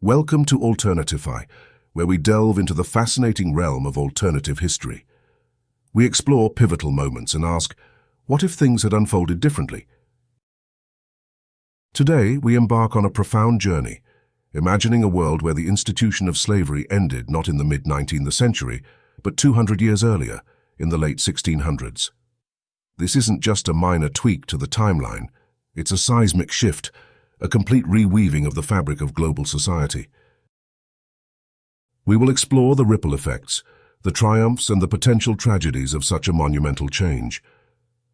Welcome to Alternatify, where we delve into the fascinating realm of alternative history. We explore pivotal moments and ask, what if things had unfolded differently? Today, we embark on a profound journey, imagining a world where the institution of slavery ended not in the mid-19th century, but 200 years earlier, in the late 1600s. This isn't just a minor tweak to the timeline, it's a seismic shift, a complete reweaving of the fabric of global society. We will explore the ripple effects, the triumphs and the potential tragedies of such a monumental change.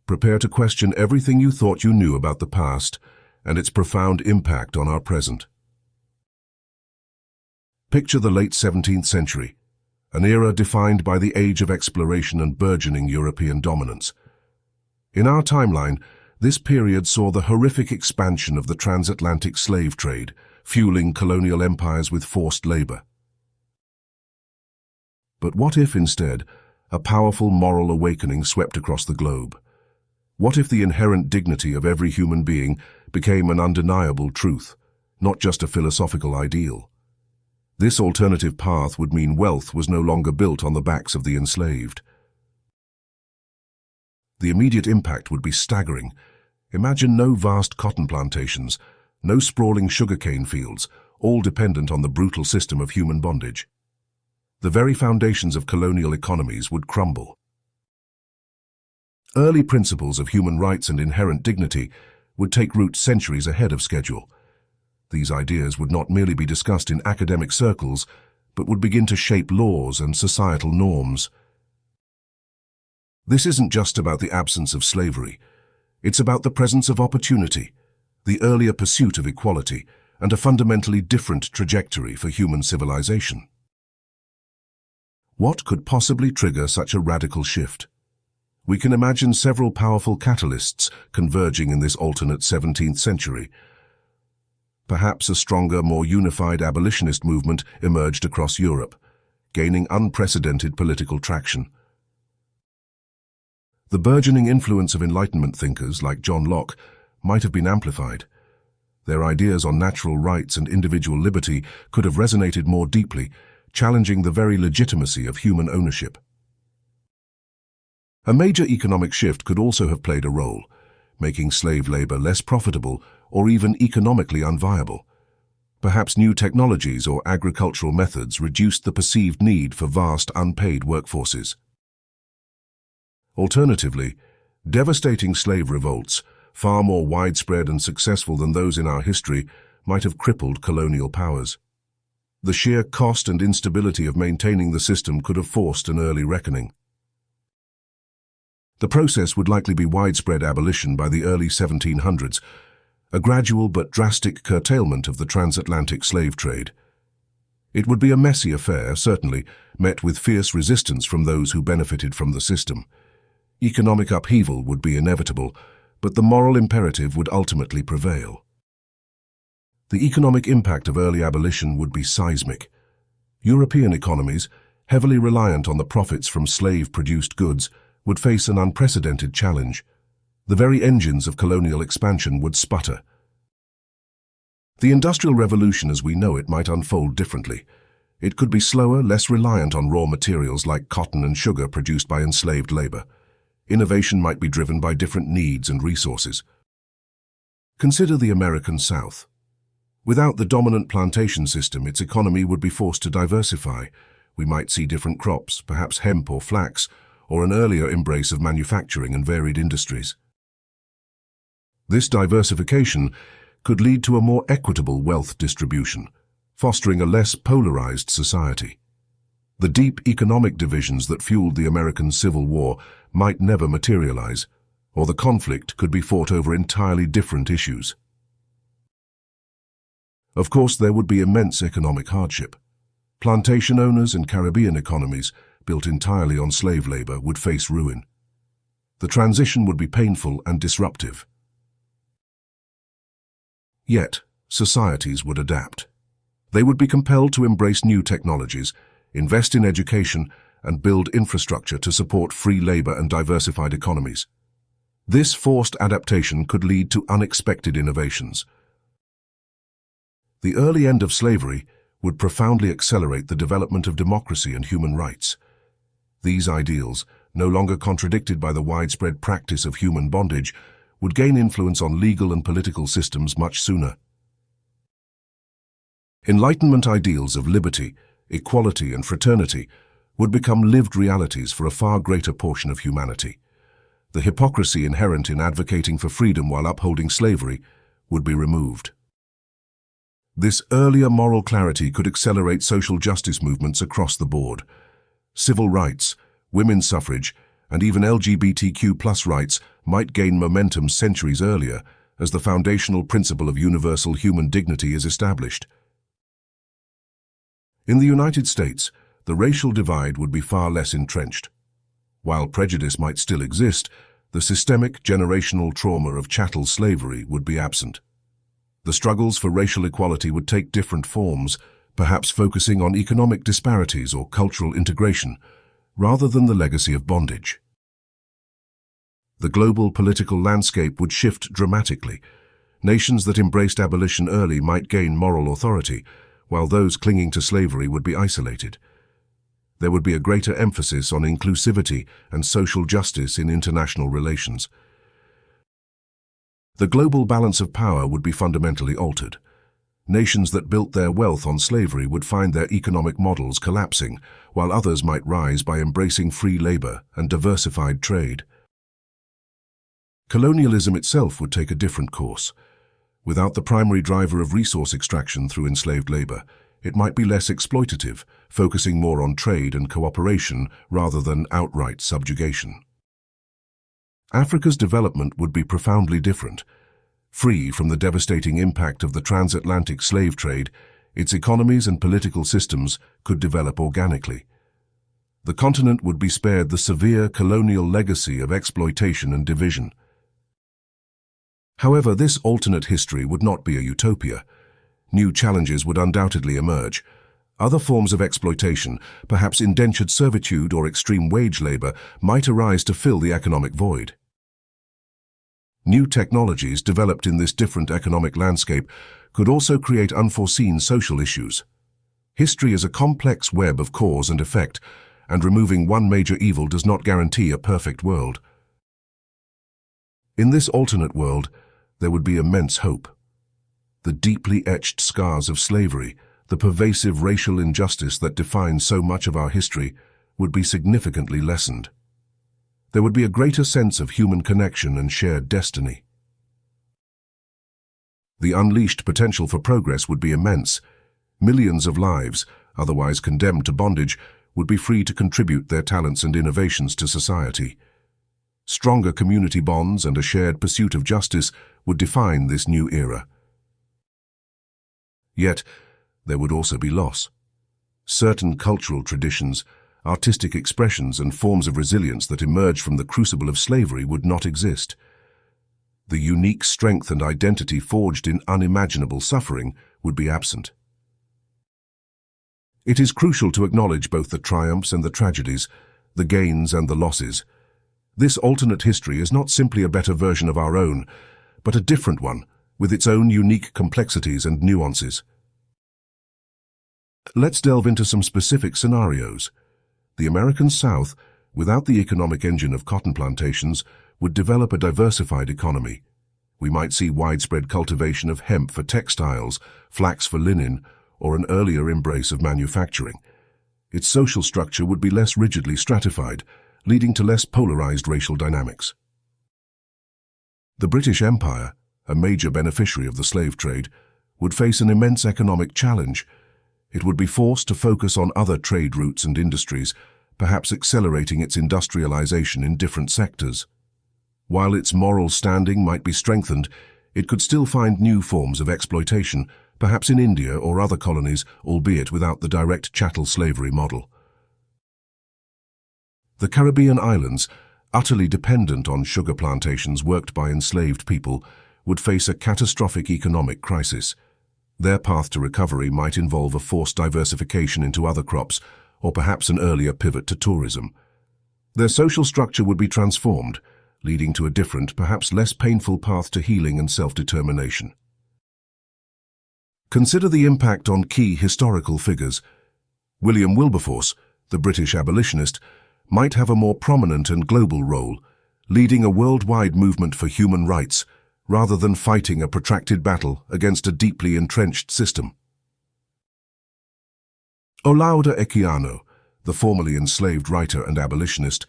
Prepare to question everything you thought you knew about the past and its profound impact on our present. Picture the late 17th century, an era defined by the age of exploration and burgeoning European dominance. In our timeline, this period saw the horrific expansion of the transatlantic slave trade, fueling colonial empires with forced labor. But what if, instead, a powerful moral awakening swept across the globe? What if the inherent dignity of every human being became an undeniable truth, not just a philosophical ideal? This alternative path would mean wealth was no longer built on the backs of the enslaved. The immediate impact would be staggering. Imagine no vast cotton plantations, no sprawling sugarcane fields, all dependent on the brutal system of human bondage. The very foundations of colonial economies would crumble. Early principles of human rights and inherent dignity would take root centuries ahead of schedule. These ideas would not merely be discussed in academic circles, but would begin to shape laws and societal norms. This isn't just about the absence of slavery. It's about the presence of opportunity, the earlier pursuit of equality, and a fundamentally different trajectory for human civilization. What could possibly trigger such a radical shift? We can imagine several powerful catalysts converging in this alternate 17th century. Perhaps a stronger, more unified abolitionist movement emerged across Europe, gaining unprecedented political traction. The burgeoning influence of Enlightenment thinkers like John Locke might have been amplified. Their ideas on natural rights and individual liberty could have resonated more deeply, challenging the very legitimacy of human ownership. A major economic shift could also have played a role, making slave labor less profitable or even economically unviable. Perhaps new technologies or agricultural methods reduced the perceived need for vast unpaid workforces. Alternatively, devastating slave revolts, far more widespread and successful than those in our history, might have crippled colonial powers. The sheer cost and instability of maintaining the system could have forced an early reckoning. The process would likely be widespread abolition by the early 1700s, a gradual but drastic curtailment of the transatlantic slave trade. It would be a messy affair, certainly, met with fierce resistance from those who benefited from the system. Economic upheaval would be inevitable, but the moral imperative would ultimately prevail. The economic impact of early abolition would be seismic. European economies, heavily reliant on the profits from slave-produced goods, would face an unprecedented challenge. The very engines of colonial expansion would sputter. The Industrial Revolution as we know it might unfold differently. It could be slower, less reliant on raw materials like cotton and sugar produced by enslaved labor. Innovation might be driven by different needs and resources. Consider the American South. Without the dominant plantation system, its economy would be forced to diversify. We might see different crops, perhaps hemp or flax, or an earlier embrace of manufacturing and varied industries. This diversification could lead to a more equitable wealth distribution, fostering a less polarized society. The deep economic divisions that fueled the American Civil War might never materialize, or the conflict could be fought over entirely different issues. Of course, there would be immense economic hardship. Plantation owners and Caribbean economies, built entirely on slave labor, would face ruin. The transition would be painful and disruptive. Yet, societies would adapt. They would be compelled to embrace new technologies, invest in education, and build infrastructure to support free labor and diversified economies. This forced adaptation could lead to unexpected innovations. The early end of slavery would profoundly accelerate the development of democracy and human rights. These ideals, no longer contradicted by the widespread practice of human bondage, would gain influence on legal and political systems much sooner. Enlightenment ideals of liberty, equality, and fraternity would become lived realities for a far greater portion of humanity. The hypocrisy inherent in advocating for freedom while upholding slavery would be removed. This earlier moral clarity could accelerate social justice movements across the board. Civil rights, women's suffrage, and even LGBTQ+ rights might gain momentum centuries earlier as the foundational principle of universal human dignity is established. In the United States, the racial divide would be far less entrenched. While prejudice might still exist, the systemic generational trauma of chattel slavery would be absent. The struggles for racial equality would take different forms, perhaps focusing on economic disparities or cultural integration, rather than the legacy of bondage. The global political landscape would shift dramatically. Nations that embraced abolition early might gain moral authority, while those clinging to slavery would be isolated. There would be a greater emphasis on inclusivity and social justice in international relations. The global balance of power would be fundamentally altered. Nations that built their wealth on slavery would find their economic models collapsing, while others might rise by embracing free labor and diversified trade. Colonialism itself would take a different course. Without the primary driver of resource extraction through enslaved labor, it might be less exploitative, focusing more on trade and cooperation rather than outright subjugation. Africa's development would be profoundly different. Free from the devastating impact of the transatlantic slave trade, its economies and political systems could develop organically. The continent would be spared the severe colonial legacy of exploitation and division. However, this alternate history would not be a utopia. New challenges would undoubtedly emerge. Other forms of exploitation, perhaps indentured servitude or extreme wage labor, might arise to fill the economic void. New technologies developed in this different economic landscape could also create unforeseen social issues. History is a complex web of cause and effect, and removing one major evil does not guarantee a perfect world. In this alternate world, there would be immense hope. The deeply etched scars of slavery, the pervasive racial injustice that defines so much of our history, would be significantly lessened. There would be a greater sense of human connection and shared destiny. The unleashed potential for progress would be immense. Millions of lives, otherwise condemned to bondage, would be free to contribute their talents and innovations to society. Stronger community bonds and a shared pursuit of justice would define this new era. Yet, there would also be loss. Certain cultural traditions, artistic expressions, and forms of resilience that emerged from the crucible of slavery would not exist. The unique strength and identity forged in unimaginable suffering would be absent. It is crucial to acknowledge both the triumphs and the tragedies, the gains and the losses. This alternate history is not simply a better version of our own, but a different one, with its own unique complexities and nuances. Let's delve into some specific scenarios. The American South, without the economic engine of cotton plantations, would develop a diversified economy. We might see widespread cultivation of hemp for textiles, flax for linen, or an earlier embrace of manufacturing. Its social structure would be less rigidly stratified, leading to less polarized racial dynamics. The British Empire, a major beneficiary of the slave trade, would face an immense economic challenge. It would be forced to focus on other trade routes and industries, perhaps accelerating its industrialization in different sectors. While its moral standing might be strengthened, it could still find new forms of exploitation, perhaps in India or other colonies, albeit without the direct chattel slavery model. The Caribbean islands, utterly dependent on sugar plantations worked by enslaved people, would face a catastrophic economic crisis. Their path to recovery might involve a forced diversification into other crops, or perhaps an earlier pivot to tourism. Their social structure would be transformed, leading to a different, perhaps less painful path to healing and self-determination. Consider the impact on key historical figures. William Wilberforce, the British abolitionist, might have a more prominent and global role, leading a worldwide movement for human rights, rather than fighting a protracted battle against a deeply entrenched system. Olaudah Equiano, the formerly enslaved writer and abolitionist,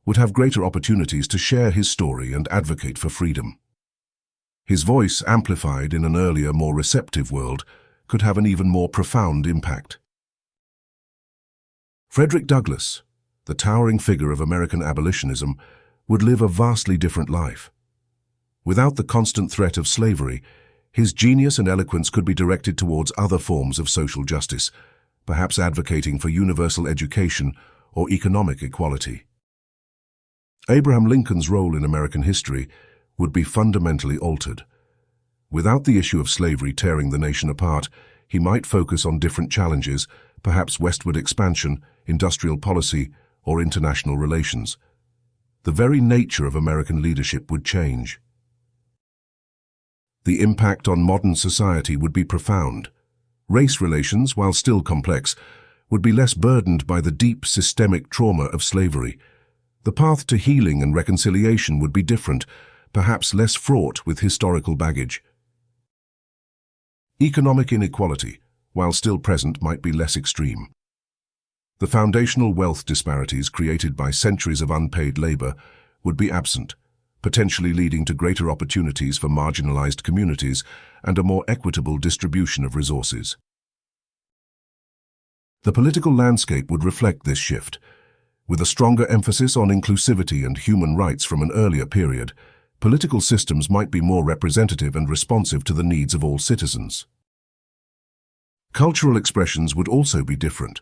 would have greater opportunities to share his story and advocate for freedom. His voice, amplified in an earlier, more receptive world, could have an even more profound impact. Frederick Douglass, the towering figure of American abolitionism, would live a vastly different life. Without the constant threat of slavery, his genius and eloquence could be directed towards other forms of social justice, perhaps advocating for universal education or economic equality. Abraham Lincoln's role in American history would be fundamentally altered. Without the issue of slavery tearing the nation apart, he might focus on different challenges, perhaps westward expansion, industrial policy, or international relations. The very nature of American leadership would change. The impact on modern society would be profound. Race relations, while still complex, would be less burdened by the deep systemic trauma of slavery. The path to healing and reconciliation would be different, perhaps less fraught with historical baggage. Economic inequality, while still present, might be less extreme. The foundational wealth disparities created by centuries of unpaid labor would be absent, potentially leading to greater opportunities for marginalized communities and a more equitable distribution of resources. The political landscape would reflect this shift. With a stronger emphasis on inclusivity and human rights from an earlier period, political systems might be more representative and responsive to the needs of all citizens. Cultural expressions would also be different.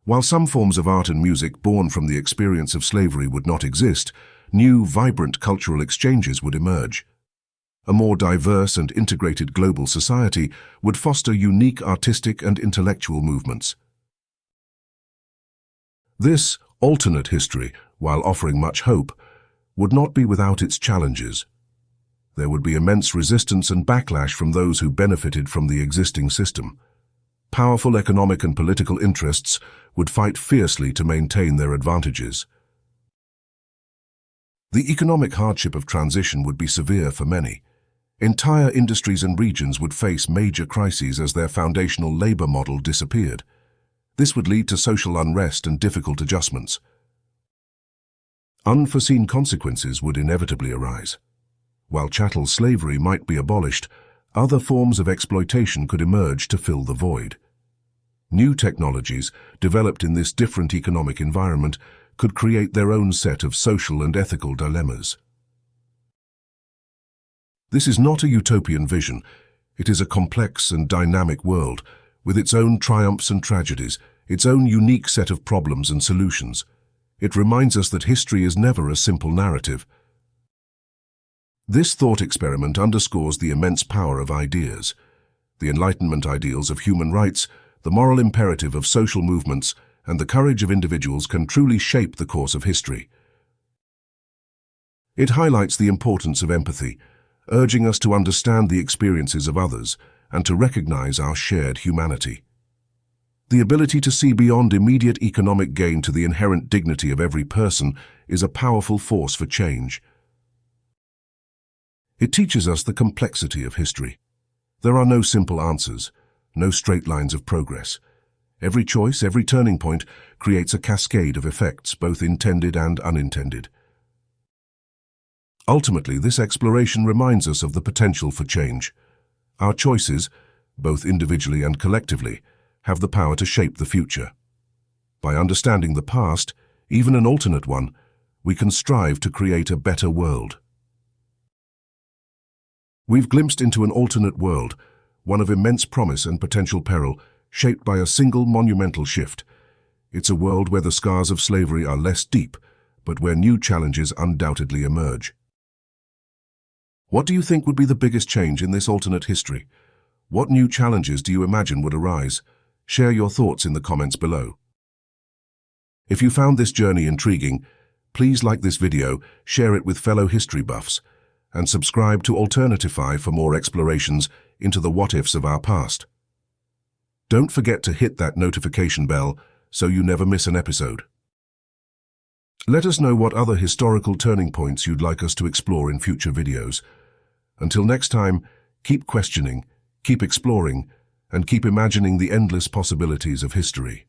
While some forms of art and music born from the experience of slavery would not exist, new, vibrant cultural exchanges would emerge. A more diverse and integrated global society would foster unique artistic and intellectual movements. This alternate history, while offering much hope, would not be without its challenges. There would be immense resistance and backlash from those who benefited from the existing system. Powerful economic and political interests would fight fiercely to maintain their advantages. The economic hardship of transition would be severe for many. Entire industries and regions would face major crises as their foundational labor model disappeared. This would lead to social unrest and difficult adjustments. Unforeseen consequences would inevitably arise. While chattel slavery might be abolished, other forms of exploitation could emerge to fill the void. New technologies, developed in this different economic environment, could create their own set of social and ethical dilemmas. This is not a utopian vision. It is a complex and dynamic world, with its own triumphs and tragedies, its own unique set of problems and solutions. It reminds us that history is never a simple narrative. This thought experiment underscores the immense power of ideas. The Enlightenment ideals of human rights, the moral imperative of social movements, and the courage of individuals can truly shape the course of history. It highlights the importance of empathy, urging us to understand the experiences of others and to recognize our shared humanity. The ability to see beyond immediate economic gain to the inherent dignity of every person is a powerful force for change. It teaches us the complexity of history. There are no simple answers, no straight lines of progress. Every choice, every turning point creates a cascade of effects, both intended and unintended. Ultimately, this exploration reminds us of the potential for change. Our choices, both individually and collectively, have the power to shape the future. By understanding the past, even an alternate one, we can strive to create a better world. We've glimpsed into an alternate world, one of immense promise and potential peril, shaped by a single monumental shift. It's a world where the scars of slavery are less deep, but where new challenges undoubtedly emerge. What do you think would be the biggest change in this alternate history? What new challenges do you imagine would arise? Share your thoughts in the comments below. If you found this journey intriguing, please like this video, share it with fellow history buffs, and subscribe to Alternatify for more explorations into the what-ifs of our past. Don't forget to hit that notification bell so you never miss an episode. Let us know what other historical turning points you'd like us to explore in future videos. Until next time, keep questioning, keep exploring, and keep imagining the endless possibilities of history.